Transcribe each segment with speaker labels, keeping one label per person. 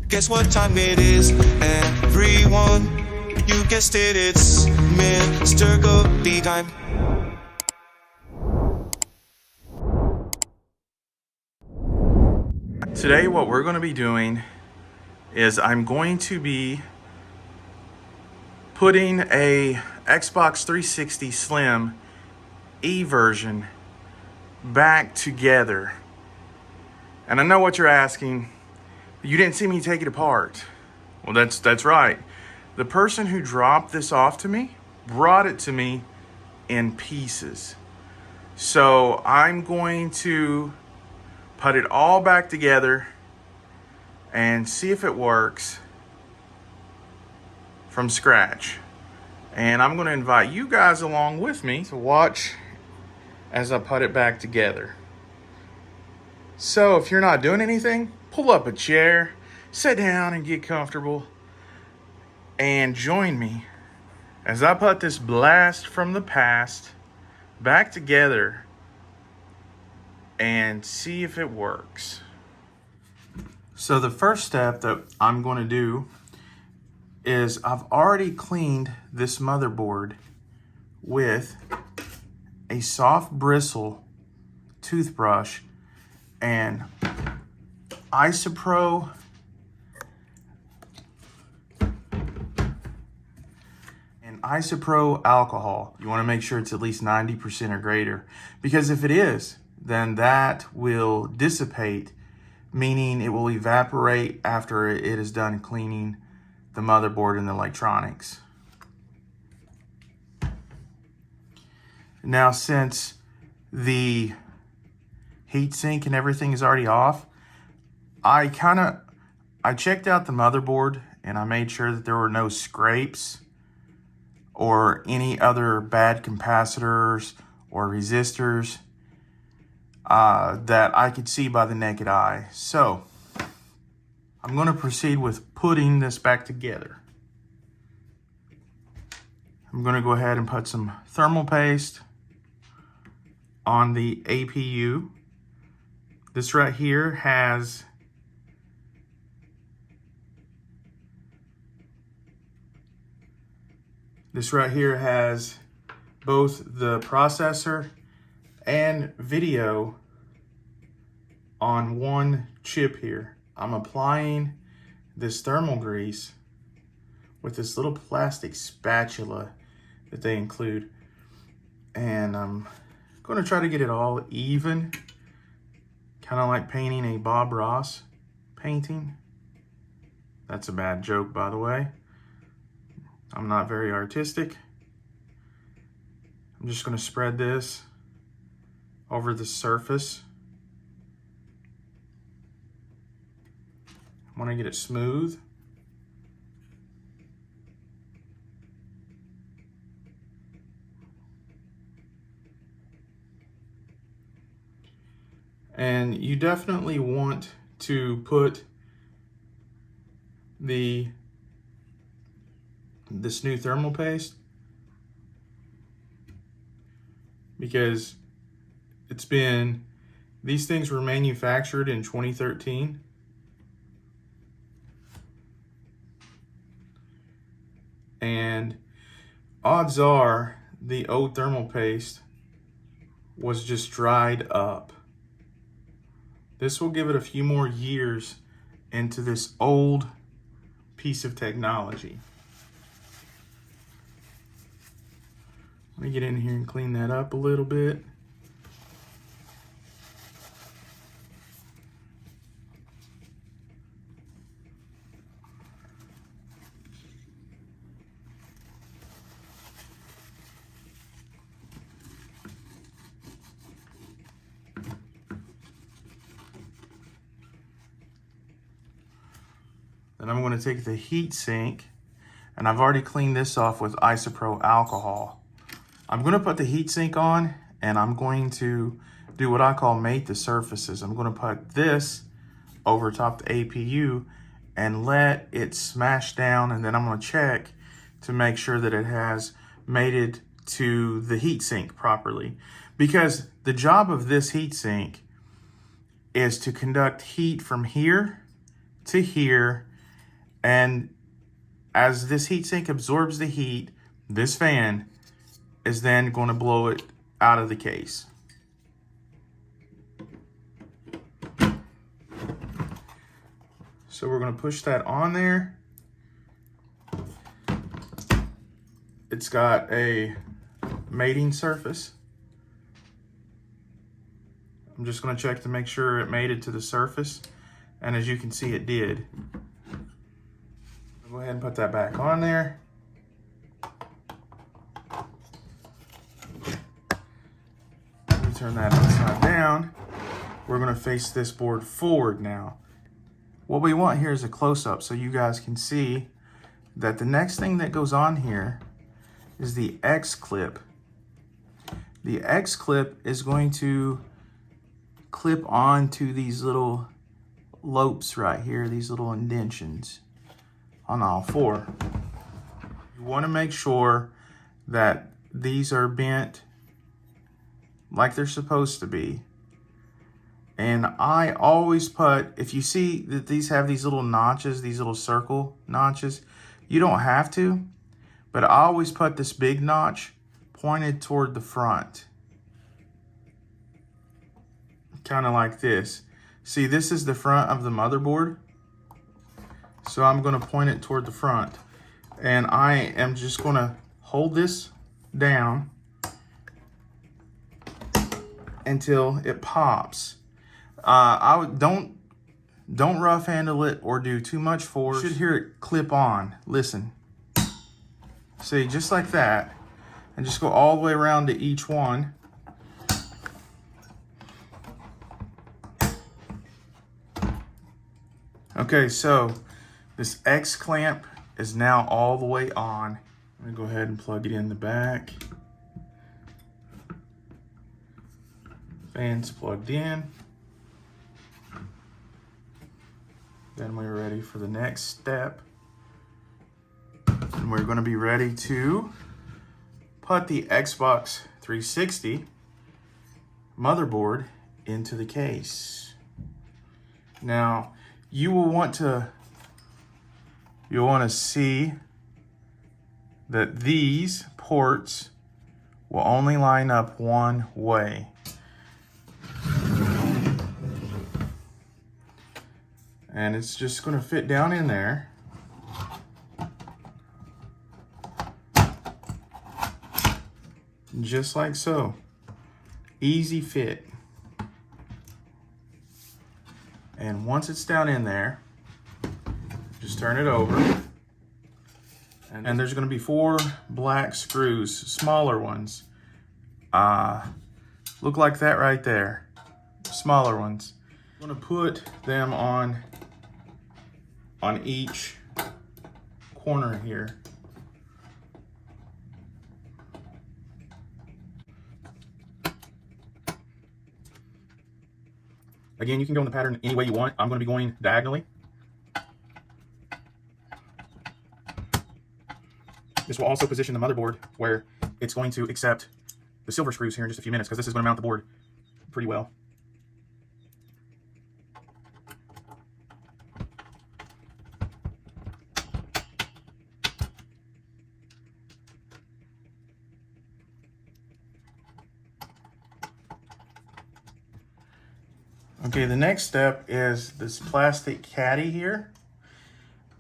Speaker 1: Guess what time it is, everyone? You guessed it, it's Mr-Goody time.
Speaker 2: Today what we're going to be doing is I'm going to be putting a Xbox 360 Slim E version back together. And I know what you're asking. You didn't see me take it apart. Well, that's right. The person who dropped this off to me brought it to me in pieces. So I'm going to put it all back together and see if it works from scratch. And I'm going to invite you guys along with me to watch as I put it back together. So if you're not doing anything, pull up a chair, sit down and get comfortable, and join me as I put this blast from the past back together and see if it works. So the first step that I'm going to do is I've already cleaned this motherboard with a soft bristle toothbrush and isopro alcohol. You want to make sure it's at least 90% or greater, because if it is, then that will dissipate, meaning it will evaporate after it is done cleaning the motherboard and the electronics. Now, since the heatsink and everything is already off, I checked out the motherboard and I made sure that there were no scrapes or any other bad capacitors or resistors that I could see by the naked eye. So I'm going to proceed with putting this back together. I'm going to go ahead and put some thermal paste on the APU. This right here has both the processor and video on one chip here. I'm applying this thermal grease with this little plastic spatula that they include, and I'm going to try to get it all even, kind of like painting a Bob Ross painting. That's a bad joke, by the way. I'm not very artistic. I'm just going to spread this over the surface. I want to get it smooth. And you definitely want to put this new thermal paste, because these things were manufactured in 2013. And odds are the old thermal paste was just dried up. This will give it a few more years into this old piece of technology. Let me get in here and clean that up a little bit. Then I'm going to take the heat sink, and I've already cleaned this off with isopro alcohol. I'm going to put the heat sink on, and I'm going to do what I call mate the surfaces. I'm going to put this over top the APU and let it smash down, and then I'm going to check to make sure that it has mated to the heat sink properly. Because the job of this heat sink is to conduct heat from here to here And as this heatsink absorbs the heat, this fan is then going to blow it out of the case. So we're going to push that on there. It's got a mating surface. I'm just going to check to make sure it mated to the surface. And as you can see, it did. Go ahead and put that back on there. Let me turn that upside down. We're going to face this board forward now. What we want here is a close-up so you guys can see that the next thing that goes on here is the X-clip. The X-clip is going to clip onto these little lopes right here, these little indentions on all four. You want to make sure that these are bent like they're supposed to be. And I always put, if you see that these have these little notches, these little circle notches, you don't have to, but I always put this big notch pointed toward the front. Kind of like this. See, this is the front of the motherboard. So I'm going to point it toward the front. And I am just going to hold this down until it pops. Don't rough handle it or do too much force. You should hear it clip on. Listen. See, just like that. And just go all the way around to each one. Okay, so this X clamp is now all the way on. I'm gonna go ahead and plug it in the back. Fan's plugged in. Then we're ready for the next step. And we're going to be ready to put the Xbox 360 motherboard into the case. Now, you'll want to see that these ports will only line up one way. And it's just going to fit down in there. Just like so. Easy fit. And once it's down in there, just turn it over. And there's going to be 4 black screws, smaller ones. Look like that right there. Smaller ones. I'm going to put them on each corner here. Again, you can go in the pattern any way you want. I'm going to be going diagonally. This will also position the motherboard where it's going to accept the silver screws here in just a few minutes, because this is going to mount the board pretty well. Okay, the next step is this plastic caddy here.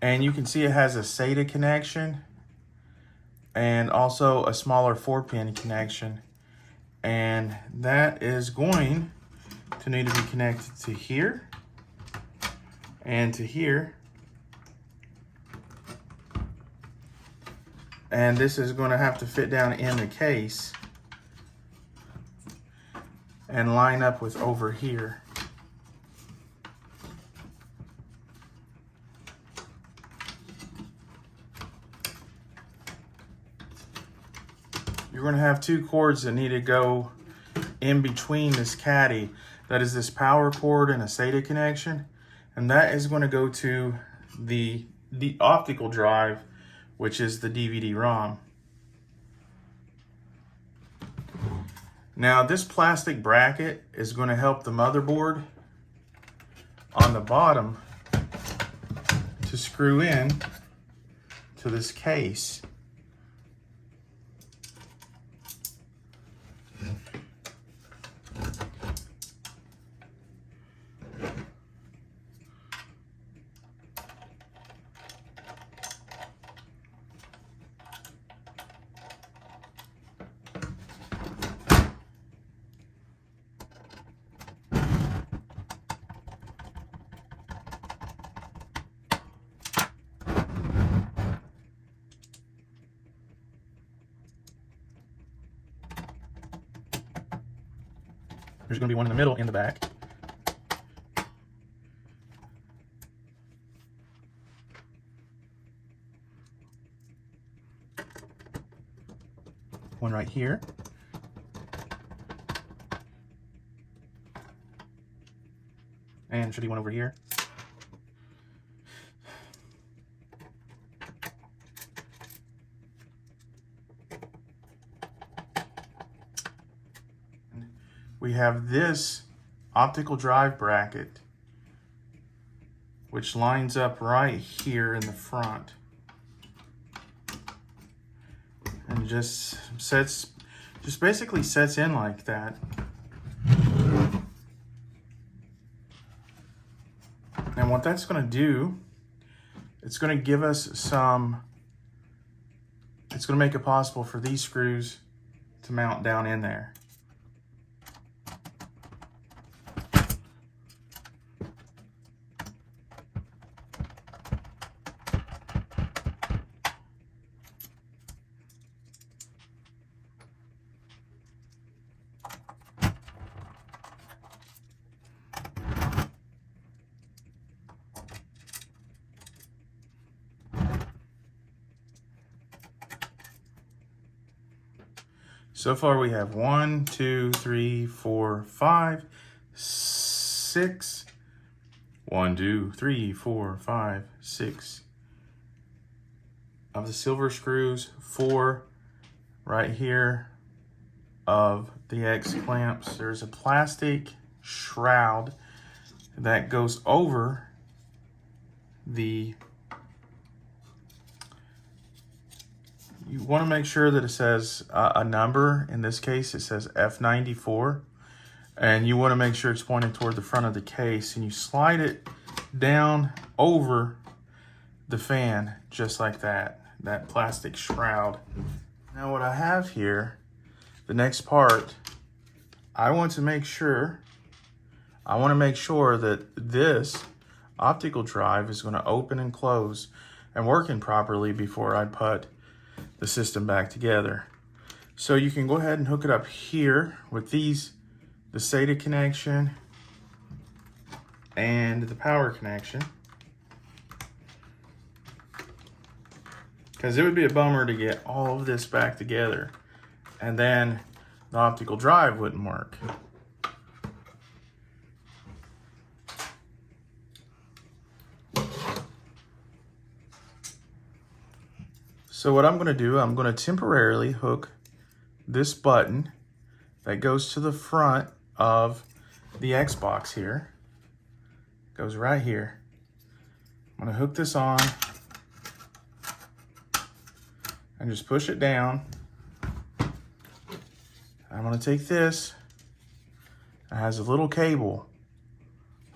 Speaker 2: And you can see it has a SATA connection and also a smaller 4-pin connection. And that is going to need to be connected to here and to here. And this is going to have to fit down in the case and line up with over here. You're going to have 2 cords that need to go in between this caddy. That is this power cord and a SATA connection. And that is going to go to the optical drive, which is the DVD-ROM. Now, this plastic bracket is going to help the motherboard on the bottom to to screw in to this case. There's going to be one in the middle and the back. One right here. And should be one over here. We have this optical drive bracket, which lines up right here in the front. And just basically sets in like that. And what that's going to do, it's going to give us it's going to make it possible for these screws to mount down in there. So far we have 1, 2, 3, 4, 5, 6. 1, 2, 3, 4, 5, 6 of the silver screws, 4 right here of the X clamps. There's a plastic shroud that goes over the. You want to make sure that it says a number. In this case, it says F94. And you want to make sure it's pointed toward the front of the case. And you slide it down over the fan, just like that plastic shroud. Now what I have here, the next part, I want to make sure that this optical drive is going to open and close and working properly before I put the system back together. So you can go ahead and hook it up here with these, the SATA connection and the power connection, because it would be a bummer to get all of this back together and then the optical drive wouldn't work. So what I'm going to do, I'm going to temporarily hook this button that goes to the front of the Xbox here. Goes right here. I'm going to hook this on and just push it down. I'm going to take this. It has a little cable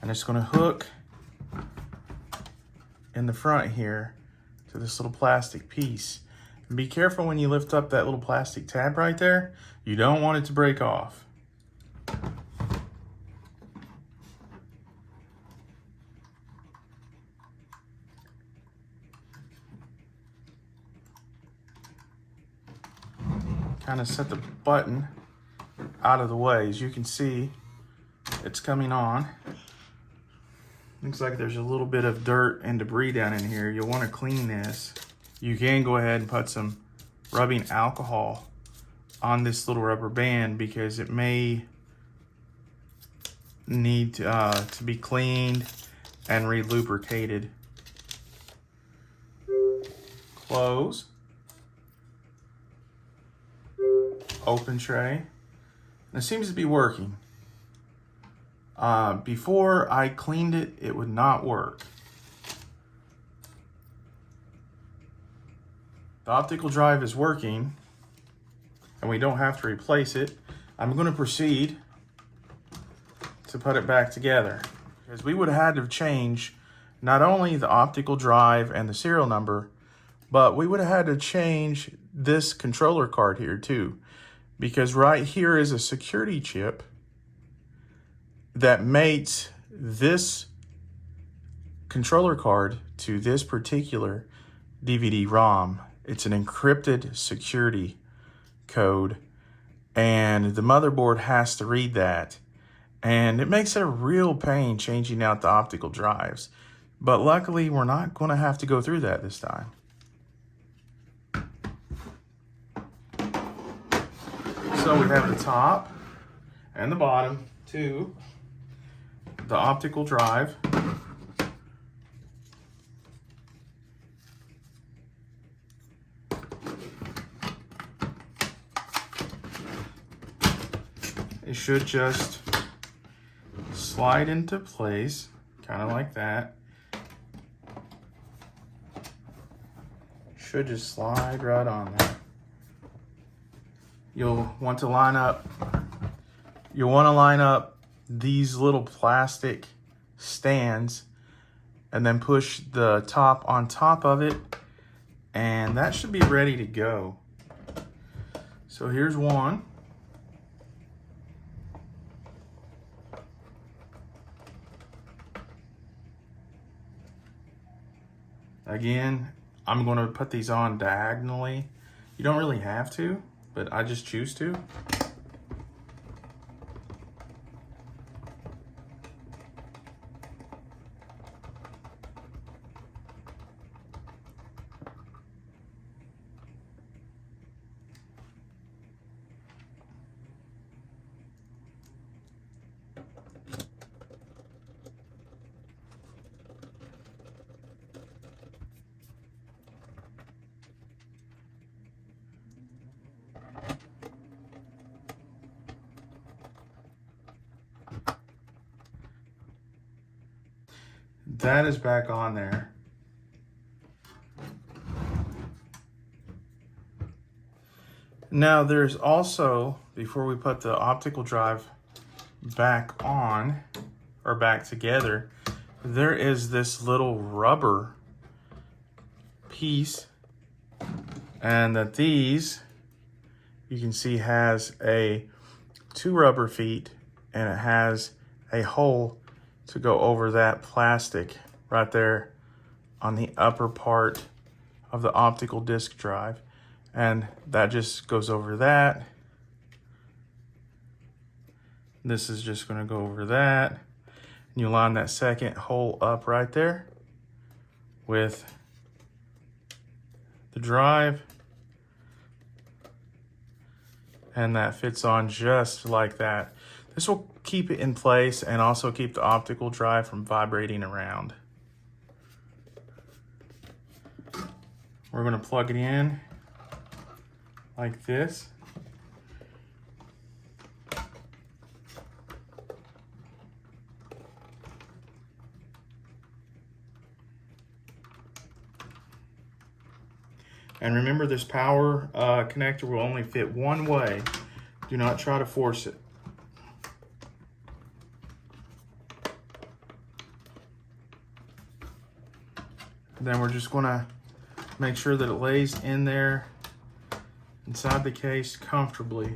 Speaker 2: and it's going to hook in the front here to this little plastic piece. And be careful when you lift up that little plastic tab right there. You don't want it to break off. Kind of set the button out of the way. As you can see, it's coming on. Looks like there's a little bit of dirt and debris down in here. You'll want to clean this. You can go ahead and put some rubbing alcohol on this little rubber band because it may need to be cleaned and re-lubricated. Close. Open tray. It seems to be working. Before I cleaned it, it would not work. the optical drive is working and we don't have to replace it, I'm going to proceed to put it back together. Because we would have had to change not only the optical drive and the serial number, but we would have had to change this controller card here too. Because right here is a security chip that mates this controller card to this particular DVD-ROM. It's an encrypted security code, and the motherboard has to read that. And it makes it a real pain changing out the optical drives. But luckily, we're not going to have to go through that this time. So we have the top and the bottom to the optical drive. It should just slide into place, kind of like that. Should just slide right on there. You'll want to line up these little plastic stands and then push the top on top of it, and that should be ready to go. So here's one. Again, I'm going to put these on diagonally. You don't really have to, but I just choose to. That is back on there. Now there's also, before we put the optical drive back on, or back together, there is this little rubber piece, and that these, you can see, has two rubber feet, and it has a hole to go over that plastic right there on the upper part of the optical disc drive. And that just goes over that. This is just going to go over that. And you line that second hole up right there with the drive. And that fits on just like that. This will keep it in place and also keep the optical drive from vibrating around. We're going to plug it in like this. And remember, this power connector will only fit one way. Do not try to force it. Then we're just going to make sure that it lays in there inside the case comfortably.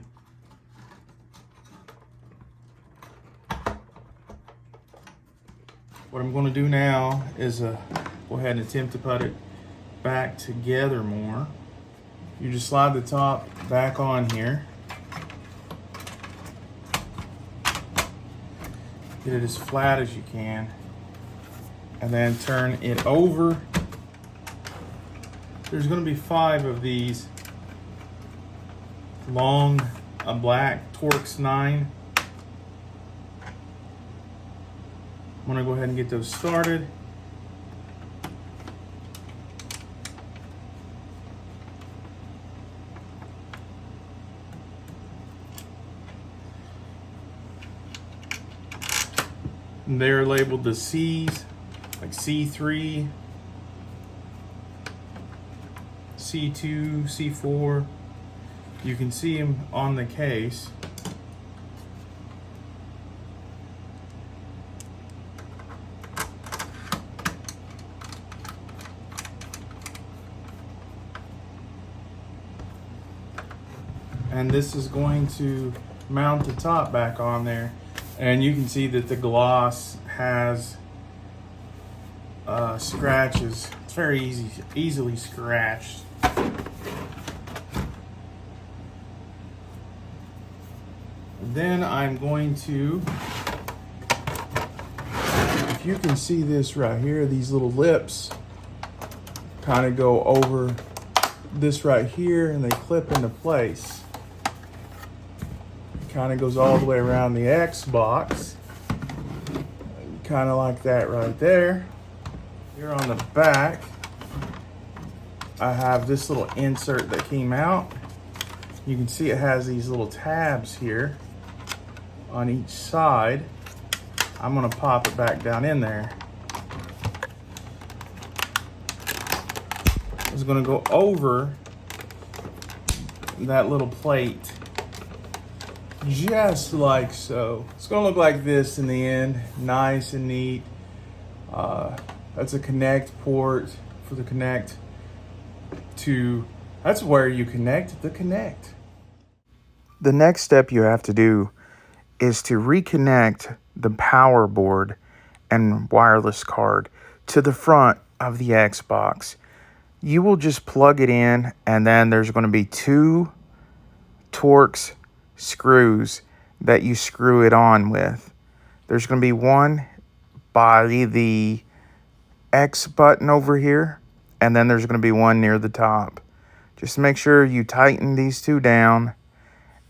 Speaker 2: What I'm going to do now is go ahead and attempt to put it back together more. You just slide the top back on here. Get it as flat as you can. And then turn it over. There's going to be 5 of these long black Torx 9. I'm going to go ahead and get those started. And they're labeled the C's, like C3, C2, C4. You can see them on the case. And this is going to mount the top back on there. And you can see that the gloss has scratches. It's very easily scratched. Then I'm going to, if you can see this right here, these little lips kind of go over this right here and they clip into place. It kind of goes all the way around the Xbox. Kind of like that right there. Here on the back, I have this little insert that came out. You can see it has these little tabs here on each side. I'm gonna pop it back down in there. It's gonna go over that little plate, just like so. It's gonna look like this in the end, nice and neat. That's a connect port for the connect to, that's where you connect the connect. The next step you have to do is to reconnect the power board and wireless card to the front of the Xbox. You will just plug it in, and then there's going to be 2 Torx screws that you screw it on with. There's going to be one by the X button over here, and then there's going to be one near the top. Just make sure you tighten these 2 down,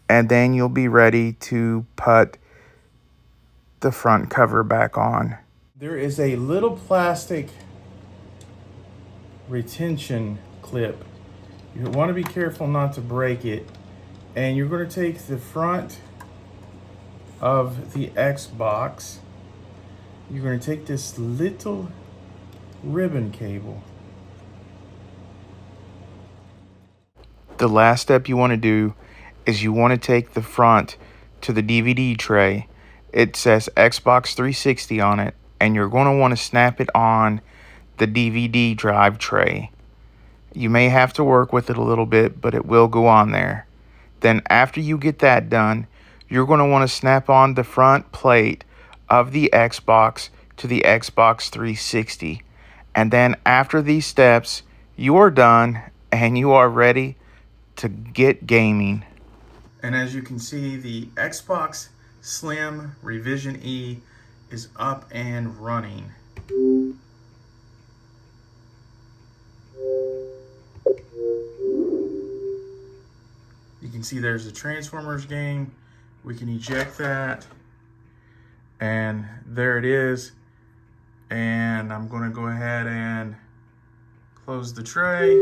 Speaker 2: and then you'll be ready to put the front cover back on. There is a little plastic retention clip. You want to be careful not to break it. And you're going to take the front of the Xbox. You're going to take this little ribbon cable. The last step you want to do is you want to take the front to the DVD tray. It says Xbox 360 on it, and you're going to want to snap it on the DVD drive tray. You may have to work with it a little bit, but it will go on there. Then after you get that done, you're going to want to snap on the front plate of the Xbox to the Xbox 360. And then after these steps, you are done and you are ready to get gaming. And as you can see, the Xbox Slim Revision E is up and running. You can see there's a Transformers game. We can eject that. And there it is. And I'm going to go ahead and close the tray.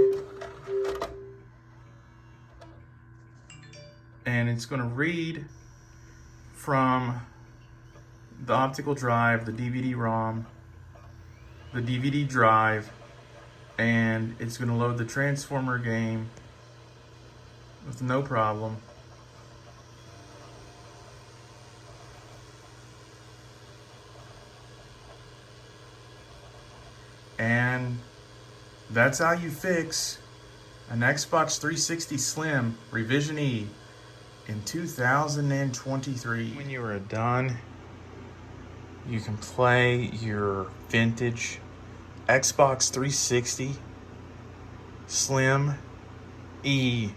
Speaker 2: And it's going to read from the optical drive, the DVD-ROM, the DVD drive, and it's going to load the Transformer game with no problem. And that's how you fix an Xbox 360 Slim Revision E in 2023. When you are done, you can play your vintage Xbox 360 Slim E